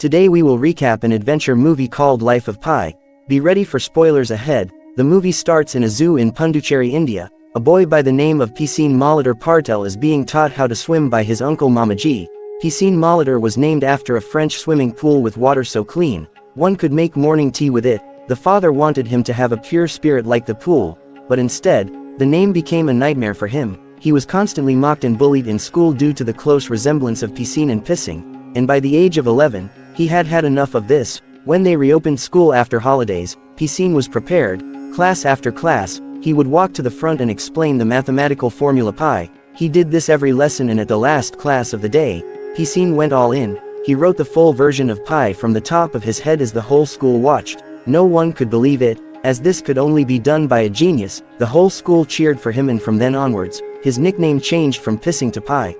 Today we will recap an adventure movie called Life of Pi. Be ready for spoilers ahead. The movie starts in a zoo in Pondicherry, India. A boy by the name of Pi Patel is being taught how to swim by his uncle Mamaji. Pi was named after a French swimming pool with water so clean, one could make morning tea with it. The father wanted him to have a pure spirit like the pool, but instead, the name became a nightmare for him. He was constantly mocked and bullied in school due to the close resemblance of piscine and pissing, and by the age of 11, he had had enough of this. When they reopened school after holidays, piscine was prepared. Class after class, he would walk to the front and explain the mathematical formula pi. He did this every lesson, and at the last class of the day, Piscine went all in. He wrote the full version of pi from the top of his head as the whole school watched. No one could believe it, as this could only be done by a genius. The whole school cheered for him, and from then onwards, his nickname changed from Pissing to Pi.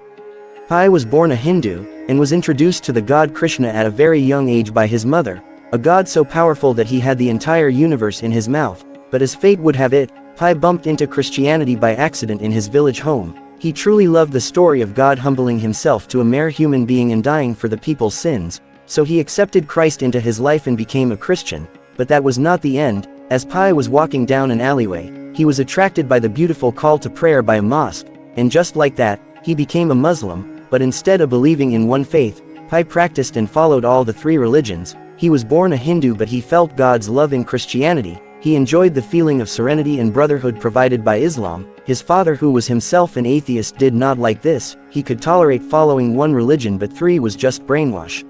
Pi was born a Hindu, and was introduced to the god Krishna at a very young age by his mother, a god so powerful that he had the entire universe in his mouth. But as fate would have it, Pi bumped into Christianity by accident in his village home. He truly loved the story of God humbling himself to a mere human being and dying for the people's sins, so he accepted Christ into his life and became a Christian. But that was not the end. As Pi was walking down an alleyway, he was attracted by the beautiful call to prayer by a mosque, and just like that, he became a Muslim. But instead of believing in one faith, Pi practiced and followed all the three religions. He was born a Hindu, but he felt God's love in Christianity. He enjoyed the feeling of serenity and brotherhood provided by Islam. His father, who was himself an atheist, did not like this. He could tolerate following one religion, but three was just brainwash.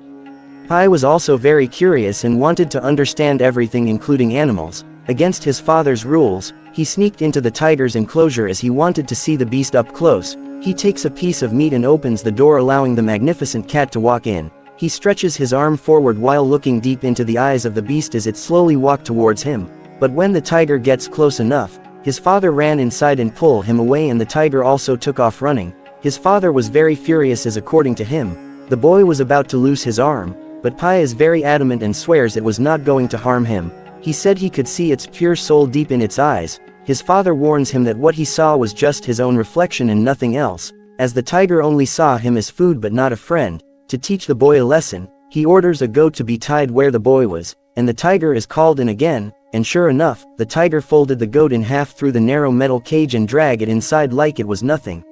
Pi was also very curious and wanted to understand everything, including animals. Against his father's rules, he sneaked into the tiger's enclosure as he wanted to see the beast up close. He takes a piece of meat and opens the door, allowing the magnificent cat to walk in. He stretches his arm forward while looking deep into the eyes of the beast as it slowly walked towards him. But when the tiger gets close enough, his father ran inside and pulled him away, and the tiger also took off running. His father was very furious, as according to him, the boy was about to lose his arm, but Pi is very adamant and swears it was not going to harm him. He said he could see its pure soul deep in its eyes. His father warns him that what he saw was just his own reflection and nothing else, as the tiger only saw him as food but not a friend. To teach the boy a lesson, he orders a goat to be tied where the boy was, and the tiger is called in again, and sure enough, the tiger folded the goat in half through the narrow metal cage and dragged it inside like it was nothing.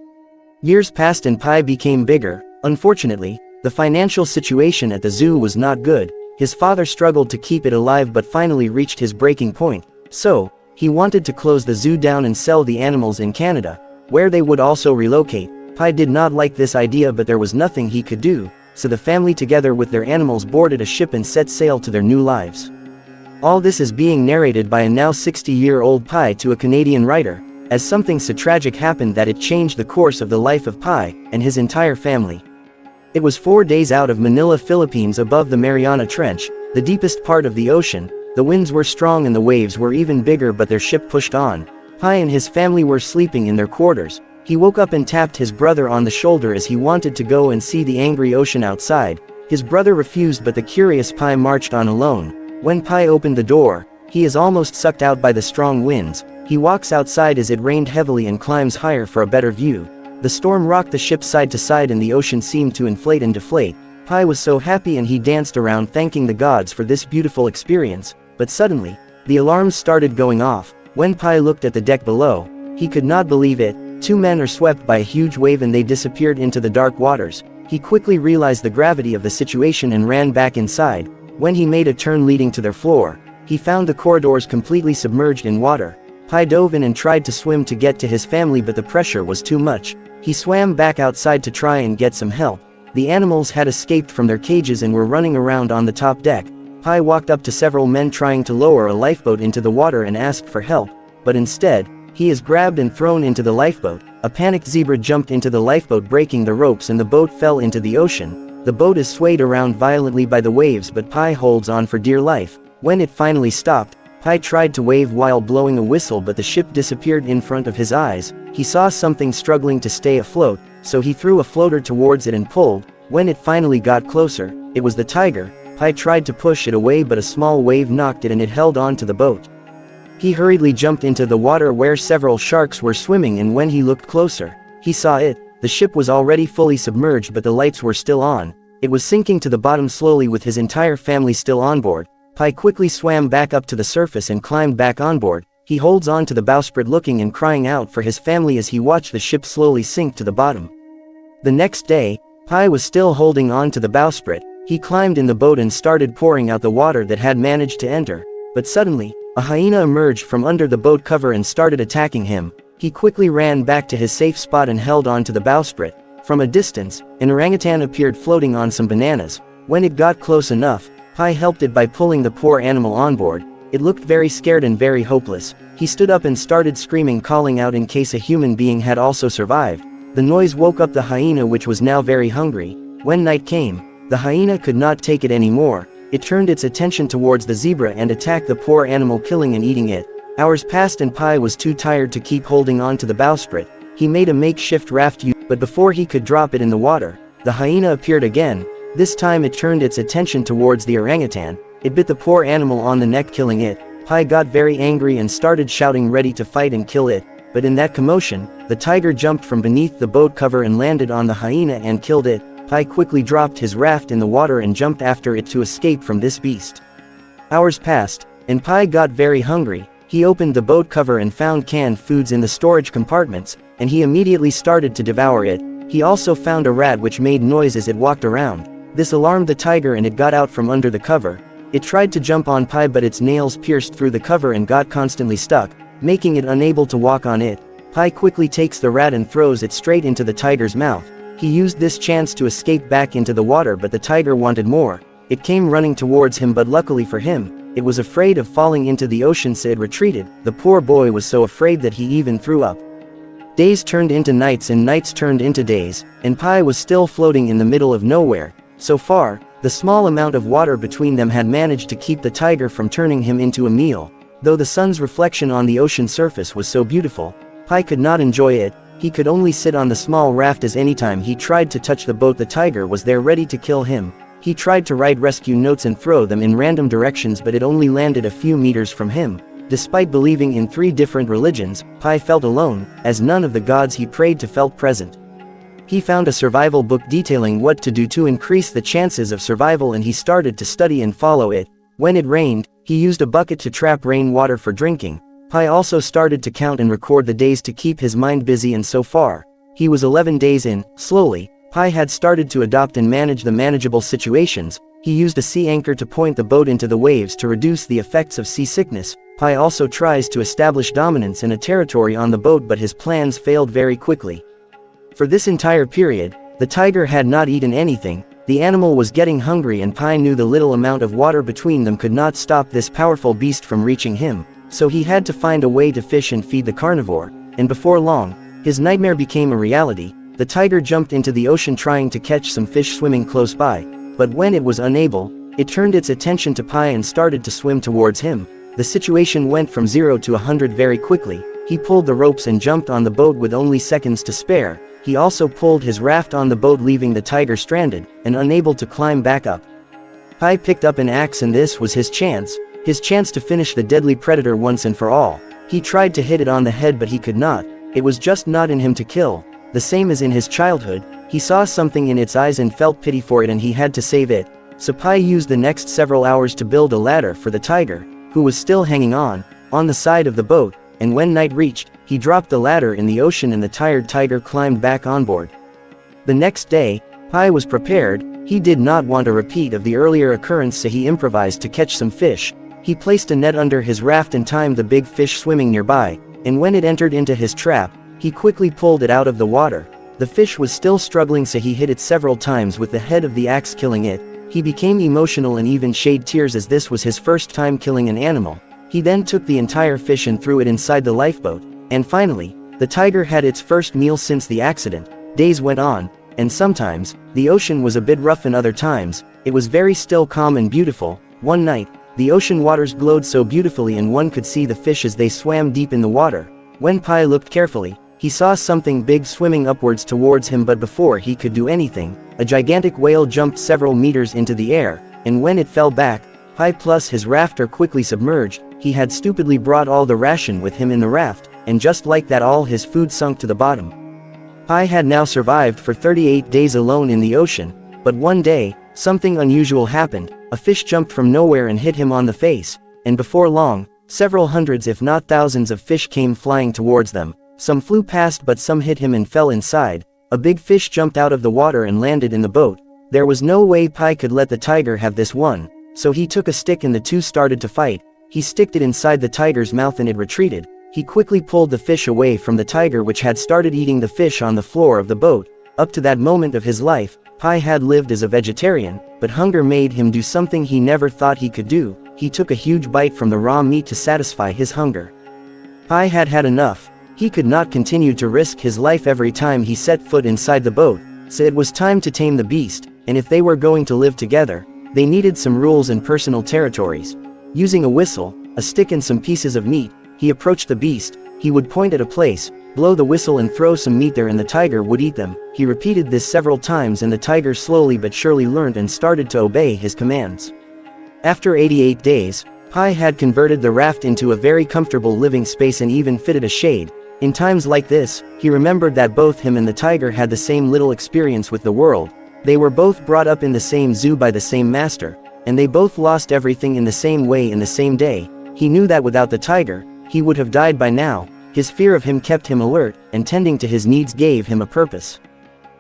Years passed and Pi became bigger. Unfortunately, the financial situation at the zoo was not good. His father struggled to keep it alive but finally reached his breaking point. So, he wanted to close the zoo down and sell the animals in Canada, where they would also relocate. Pi did not like this idea, but there was nothing he could do, so the family together with their animals boarded a ship and set sail to their new lives. All this is being narrated by a now 60-year-old Pi to a Canadian writer, as something so tragic happened that it changed the course of the life of Pi and his entire family. It was 4 days out of Manila, Philippines, above the Mariana Trench, the deepest part of the ocean. The winds were strong and the waves were even bigger, but their ship pushed on. Pi and his family were sleeping in their quarters. He woke up and tapped his brother on the shoulder as he wanted to go and see the angry ocean outside. His brother refused, but the curious Pi marched on alone. When Pi opened the door, he is almost sucked out by the strong winds. He walks outside as it rained heavily and climbs higher for a better view. The storm rocked the ship side to side and the ocean seemed to inflate and deflate. Pi was so happy and he danced around thanking the gods for this beautiful experience. But suddenly, the alarms started going off. When Pi looked at the deck below, he could not believe it. 2 men are swept by a huge wave and they disappeared into the dark waters. He quickly realized the gravity of the situation and ran back inside. When he made a turn leading to their floor, he found the corridors completely submerged in water. Pi dove in and tried to swim to get to his family, but the pressure was too much. He swam back outside to try and get some help. The animals had escaped from their cages and were running around on the top deck. Pi walked up to several men trying to lower a lifeboat into the water and asked for help, but instead, he is grabbed and thrown into the lifeboat. A panicked zebra jumped into the lifeboat, breaking the ropes, and the boat fell into the ocean. The boat is swayed around violently by the waves, but Pi holds on for dear life. When it finally stopped, Pi tried to wave while blowing a whistle, but the ship disappeared in front of his eyes. He saw something struggling to stay afloat, so he threw a floater towards it and pulled. When it finally got closer, it was the tiger. Pi tried to push it away, but a small wave knocked it and it held on to the boat. He hurriedly jumped into the water where several sharks were swimming, and when he looked closer, he saw it. The ship was already fully submerged, but the lights were still on. It was sinking to the bottom slowly with his entire family still on board. Pi quickly swam back up to the surface and climbed back on board. He holds on to the bowsprit looking and crying out for his family as he watched the ship slowly sink to the bottom. The next day, Pi was still holding on to the bowsprit. He climbed in the boat and started pouring out the water that had managed to enter. But suddenly, a hyena emerged from under the boat cover and started attacking him. He quickly ran back to his safe spot and held on to the bowsprit. From a distance, an orangutan appeared floating on some bananas. When it got close enough, Pi helped it by pulling the poor animal on board. It looked very scared and very hopeless. He stood up and started screaming, calling out in case a human being had also survived. The noise woke up the hyena, which was now very hungry. When night came, the hyena could not take it anymore. It turned its attention towards the zebra and attacked the poor animal, killing and eating it. Hours passed and Pi was too tired to keep holding on to the bowsprit. He made a makeshift raft, but before he could drop it in the water, the hyena appeared again. This time it turned its attention towards the orangutan. It bit the poor animal on the neck, killing it. Pi got very angry and started shouting, ready to fight and kill it. But in that commotion, the tiger jumped from beneath the boat cover and landed on the hyena and killed it. Pi quickly dropped his raft in the water and jumped after it to escape from this beast. Hours passed, and Pi got very hungry. He opened the boat cover and found canned foods in the storage compartments, and he immediately started to devour it. He also found a rat which made noise as it walked around. This alarmed the tiger and it got out from under the cover. It tried to jump on Pi, but its nails pierced through the cover and got constantly stuck, making it unable to walk on it. Pi quickly takes the rat and throws it straight into the tiger's mouth. He used this chance to escape back into the water, but the tiger wanted more. It came running towards him, but luckily for him, it was afraid of falling into the ocean, so it retreated. The poor boy was so afraid that he even threw up. Days turned into nights and nights turned into days, and Pi was still floating in the middle of nowhere. So far, the small amount of water between them had managed to keep the tiger from turning him into a meal. Though the sun's reflection on the ocean surface was so beautiful, Pi could not enjoy it. He could only sit on the small raft, as anytime he tried to touch the boat, the tiger was there ready to kill him. He tried to write rescue notes and throw them in random directions, but it only landed a few meters from him. Despite believing in 3 different religions, Pi felt alone, as none of the gods he prayed to felt present. He found a survival book detailing what to do to increase the chances of survival, and he started to study and follow it. When it rained, he used a bucket to trap rainwater for drinking. Pi also started to count and record the days to keep his mind busy, and so far, he was 11 days in. Slowly, Pi had started to adopt and manage the manageable situations. He used a sea anchor to point the boat into the waves to reduce the effects of seasickness. Pi also tries to establish dominance in a territory on the boat, but his plans failed very quickly. For this entire period, the tiger had not eaten anything. The animal was getting hungry, and Pi knew the little amount of water between them could not stop this powerful beast from reaching him, so he had to find a way to fish and feed the carnivore. And before long, his nightmare became a reality. The tiger jumped into the ocean trying to catch some fish swimming close by, but when it was unable, it turned its attention to Pi and started to swim towards him. The situation went from 0 to 100 very quickly. He pulled the ropes and jumped on the boat with only seconds to spare. He also pulled his raft on the boat, leaving the tiger stranded and unable to climb back up. Pi picked up an axe, and this was his chance to finish the deadly predator once and for all. He tried to hit it on the head, but he could not. It was just not in him to kill. The same as in his childhood, he saw something in its eyes and felt pity for it, and he had to save it. So Pi used the next several hours to build a ladder for the tiger, who was still hanging on the side of the boat, and when night reached, he dropped the ladder in the ocean and the tired tiger climbed back on board. The next day, Pi was prepared. He did not want a repeat of the earlier occurrence, so he improvised to catch some fish. He placed a net under his raft and timed the big fish swimming nearby, and when it entered into his trap, he quickly pulled it out of the water. The fish was still struggling, so he hit it several times with the head of the axe, killing it. He became emotional and even shed tears, as this was his first time killing an animal. He then took the entire fish and threw it inside the lifeboat. And finally, the tiger had its first meal since the accident. Days went on, and sometimes, the ocean was a bit rough, and other times, it was very still, calm and beautiful. One night, the ocean waters glowed so beautifully, and one could see the fish as they swam deep in the water. When Pi looked carefully, he saw something big swimming upwards towards him, but before he could do anything, a gigantic whale jumped several meters into the air, and when it fell back, Pi plus his rafter quickly submerged. He had stupidly brought all the ration with him in the raft, and just like that, all his food sunk to the bottom. Pi had now survived for 38 days alone in the ocean. But one day, something unusual happened. A fish jumped from nowhere and hit him on the face, and before long, several hundreds if not thousands of fish came flying towards them. Some flew past but some hit him and fell inside. A big fish jumped out of the water and landed in the boat. There was no way Pi could let the tiger have this one, so he took a stick and the two started to fight. He sticked it inside the tiger's mouth and it retreated. He quickly pulled the fish away from the tiger, which had started eating the fish on the floor of the boat. Up to that moment of his life, Pi had lived as a vegetarian, but hunger made him do something he never thought he could do. He took a huge bite from the raw meat to satisfy his hunger. Pi had had enough. He could not continue to risk his life every time he set foot inside the boat, so it was time to tame the beast, and if they were going to live together, they needed some rules and personal territories. Using a whistle, a stick and some pieces of meat, he approached the beast. He would point at a place, blow the whistle and throw some meat there and the tiger would eat them. He repeated this several times and the tiger slowly but surely learned and started to obey his commands. After 88 days, Pi had converted the raft into a very comfortable living space and even fitted a shade. In times like this, he remembered that both him and the tiger had the same little experience with the world. They were both brought up in the same zoo by the same master, and they both lost everything in the same way in the same day. He knew that without the tiger, he would have died by now. His fear of him kept him alert, and tending to his needs gave him a purpose.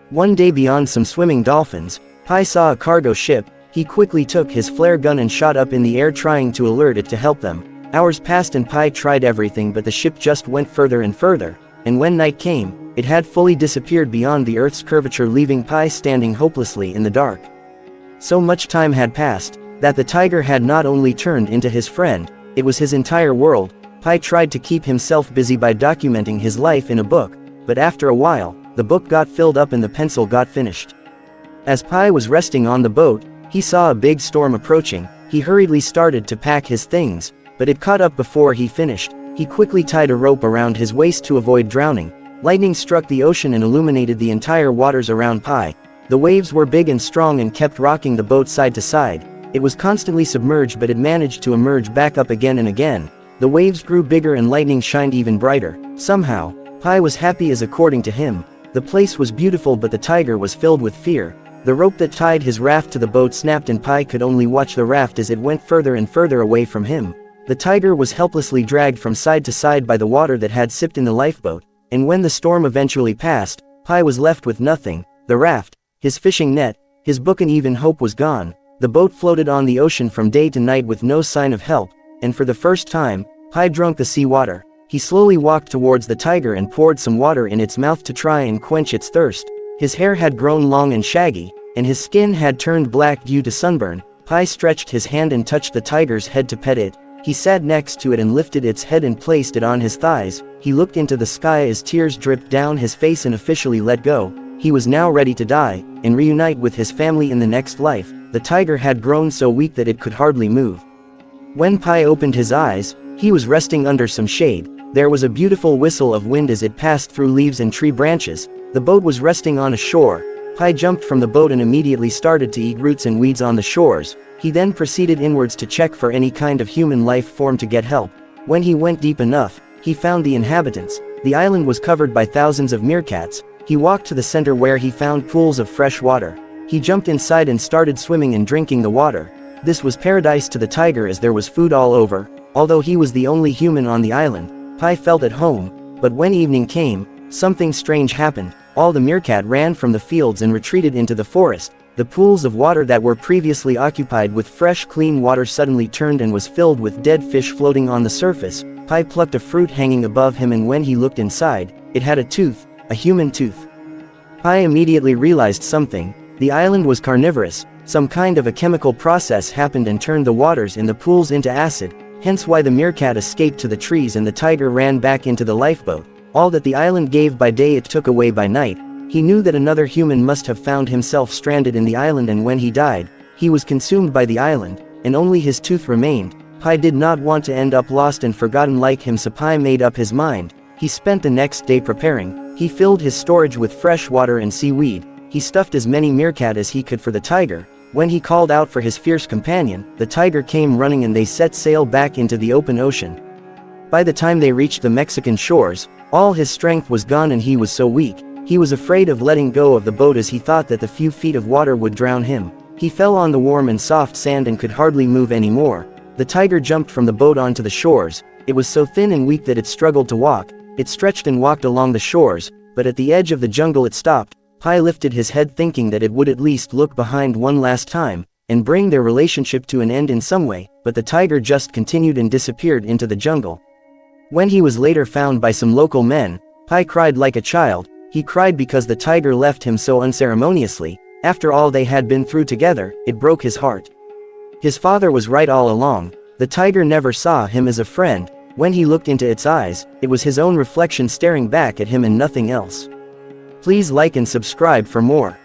One day beyond some swimming dolphins, Pi saw a cargo ship. He quickly took his flare gun and shot up in the air trying to alert it to help them. Hours passed and Pi tried everything but the ship just went further and further, and when night came, it had fully disappeared beyond the Earth's curvature, leaving Pi standing hopelessly in the dark. So much time had passed, that the tiger had not only turned into his friend, it was his entire world. Pi tried to keep himself busy by documenting his life in a book, but after a while, the book got filled up and the pencil got finished. As Pi was resting on the boat, he saw a big storm approaching. He hurriedly started to pack his things, but it caught up before he finished. He quickly tied a rope around his waist to avoid drowning. Lightning struck the ocean and illuminated the entire waters around Pi. The waves were big and strong and kept rocking the boat side to side. It was constantly submerged, but it managed to emerge back up again and again. The waves grew bigger and lightning shined even brighter. Somehow, Pi was happy, as according to him, the place was beautiful, but the tiger was filled with fear. The rope that tied his raft to the boat snapped and Pi could only watch the raft as it went further and further away from him. The tiger was helplessly dragged from side to side by the water that had sipped in the lifeboat, and when the storm eventually passed, Pi was left with nothing: the raft, his fishing net, his book, and even hope was gone. The boat floated on the ocean from day to night with no sign of help, and for the first time, Pi drank the sea water. He slowly walked towards the tiger and poured some water in its mouth to try and quench its thirst. His hair had grown long and shaggy, and his skin had turned black due to sunburn. Pi stretched his hand and touched the tiger's head to pet it. He sat next to it and lifted its head and placed it on his thighs. He looked into the sky as tears dripped down his face and officially let go. He was now ready to die, and reunite with his family in the next life. The tiger had grown so weak that it could hardly move. When Pi opened his eyes, he was resting under some shade. There was a beautiful whistle of wind as it passed through leaves and tree branches. The boat was resting on a shore. Pi jumped from the boat and immediately started to eat roots and weeds on the shores. He then proceeded inwards to check for any kind of human life form to get help. When he went deep enough, he found the inhabitants. The island was covered by thousands of meerkats. He walked to the center where he found pools of fresh water. He jumped inside and started swimming and drinking the water. This was paradise to the tiger as there was food all over. Although he was the only human on the island, Pi felt at home. But when evening came, something strange happened. All the meerkat ran from the fields and retreated into the forest. The pools of water that were previously occupied with fresh, clean water suddenly turned and was filled with dead fish floating on the surface. Pi plucked a fruit hanging above him, and when he looked inside, it had a tooth, a human tooth. Pi immediately realized something. The island was carnivorous. Some kind of a chemical process happened and turned the waters in the pools into acid, hence why the meerkat escaped to the trees and the tiger ran back into the lifeboat. All that the island gave by day it took away by night. He knew that another human must have found himself stranded in the island, and when he died, he was consumed by the island, and only his tooth remained. Pi did not want to end up lost and forgotten like him, so Pi made up his mind. He spent the next day preparing. He filled his storage with fresh water and seaweed. He stuffed as many meerkat as he could for the tiger. When he called out for his fierce companion, the tiger came running and they set sail back into the open ocean. By the time they reached the Mexican shores, all his strength was gone and he was so weak, He was afraid of letting go of the boat as he thought that the few feet of water would drown him. He fell on the warm and soft sand and could hardly move anymore. The tiger jumped from the boat onto the shores. It was so thin and weak that it struggled to walk. It stretched and walked along the shores, but at the edge of the jungle it stopped. Pi lifted his head thinking that it would at least look behind one last time, and bring their relationship to an end in some way, but the tiger just continued and disappeared into the jungle. When he was later found by some local men, Pi cried like a child. He cried because the tiger left him so unceremoniously. After all they had been through together, it broke his heart. His father was right all along. The tiger never saw him as a friend. When he looked into its eyes, it was his own reflection staring back at him and nothing else. Please like and subscribe for more.